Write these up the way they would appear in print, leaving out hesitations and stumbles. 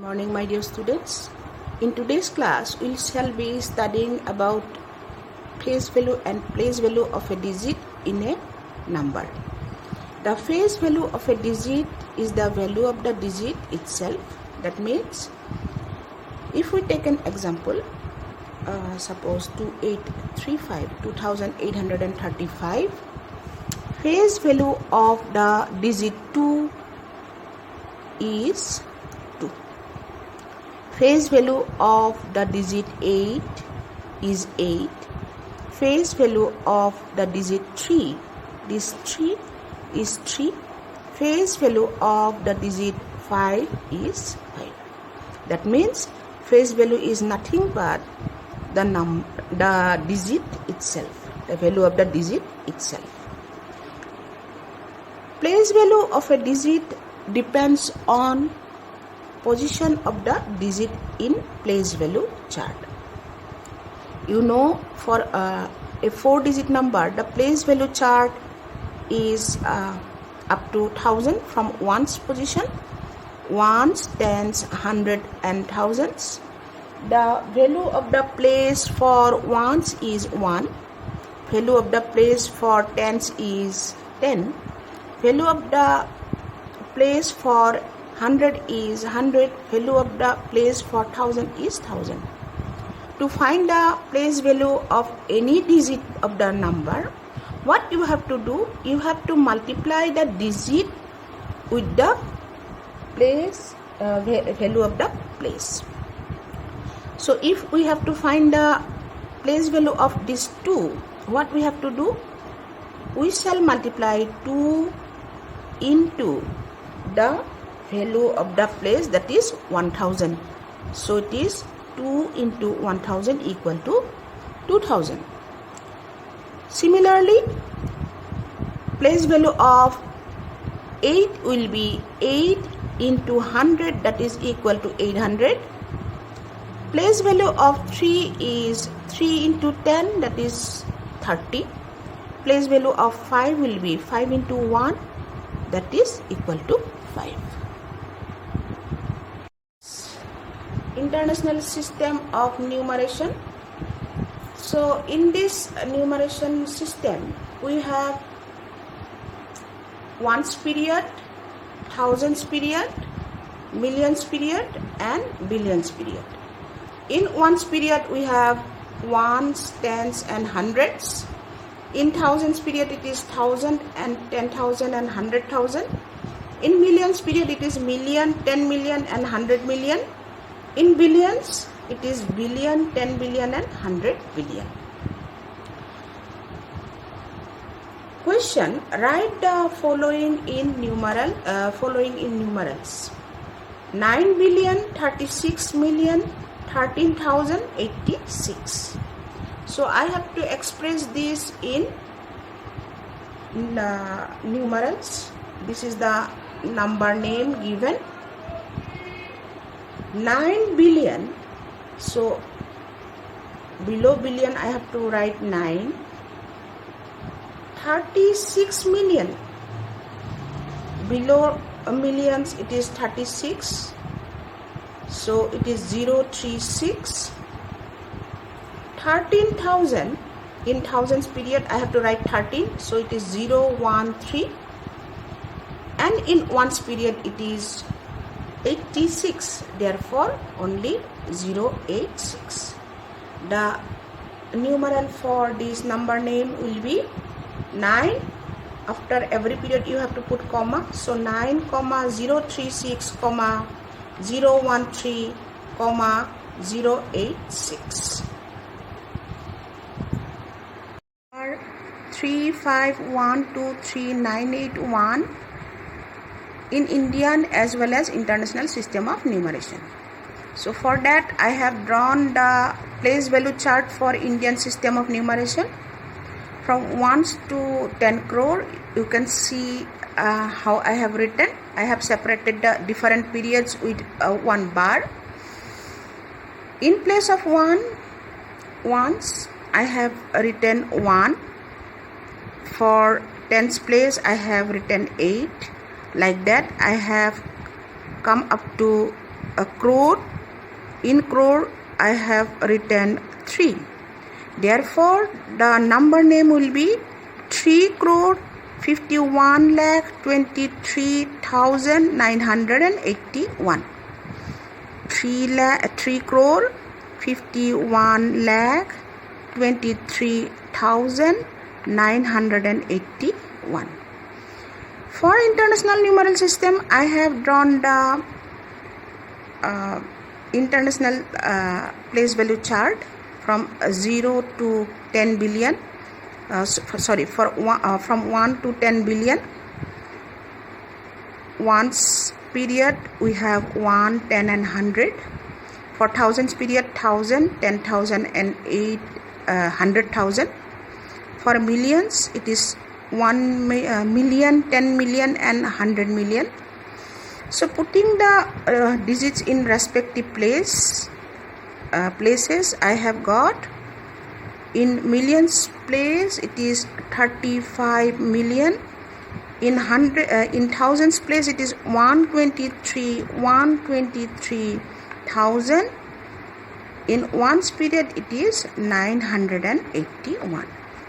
Morning, my dear students. In today's class, we shall be studying about face value and place value of a digit in a number. The face value of a digit is the value of the digit itself. That means, if we take an example, suppose 2835, face value of the digit 2 is 2. Face value of the digit 8 is 8. Face value of the digit 3, this 3 is 3. Face value of the digit 5 is 5. That means face value is nothing but the digit itself, the value of the digit itself. Place value of a digit depends on position of the digit in place value chart. You know, for a 4-digit number, the place value chart is up to 1000 from ones position, ones, tens, hundred and thousands. The value of the place for ones is 1. Value of the place for tens is 10. Value of the place for 100 is 100. Value of the place for 1000 is 1000. To find the place value of any digit of the number, what you have to do? You have to multiply the digit with the place value of the place. So if we have to find the place value of this 2, what we have to do? We shall multiply 2 into the value of the place, that is 1000. So it is 2 into 1000 equal to 2000. Similarly, place value of 8 will be 8 into 100, that is equal to 800. Place value of 3 is 3 into 10, that is 30. Place value of 5 will be 5 into 1, that is equal to 5. International system of numeration. So in this numeration system, we have ones period, thousands period, millions period and billions period. In ones period, we have ones, tens and hundreds. In thousands period, it is 1000 and 10,000 and 100,000. In millions period, it is million, 10 million and 100 million. In billions, it is billion, 10 billion and 100 billion. Question: write the following in numerals. 9 billion, 36 million, 13,086. So I have to express this in numerals. This is the number name given. 9 billion, so below billion I have to write 9. 36 million, below millions it is 36, so it is 036. 13,000, in thousands period I have to write 13, so it is 013. And in ones period it is 86, therefore only 086. The numeral for this number name will be 9. After every period you have to put comma, so 9, 036, 013, 086. 3512391 in Indian as well as international system of numeration. So for that I have drawn the place value chart for Indian system of numeration. From 1 to 10 crore, you can see how I have written. I have separated the different periods with one bar. In place of ones, I have written 1. For tens place, I have written 8. Like that, I have come up to a crore. In crore I have written 3. Therefore, the number name will be 3,51,23,981. 3,51,23,981. For international numeral system, I have drawn the international place value chart from 0 to 10 billion. From 1 to 10 billion. Ones period we have 1, 10 and 100. For thousands period 1000, 10,000 and 100,000. For millions it is 1 million, 10 million and 100 million. So putting the digits in respective places, I have got in millions place it is 35 million. In thousands place it is 123,000. In ones period it is 981.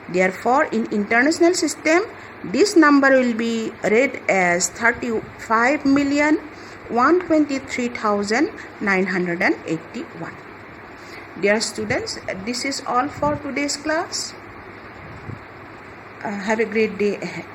Therefore, in international system, this number will be read as 35,123,981. Dear students, this is all for today's class. Have a great day ahead.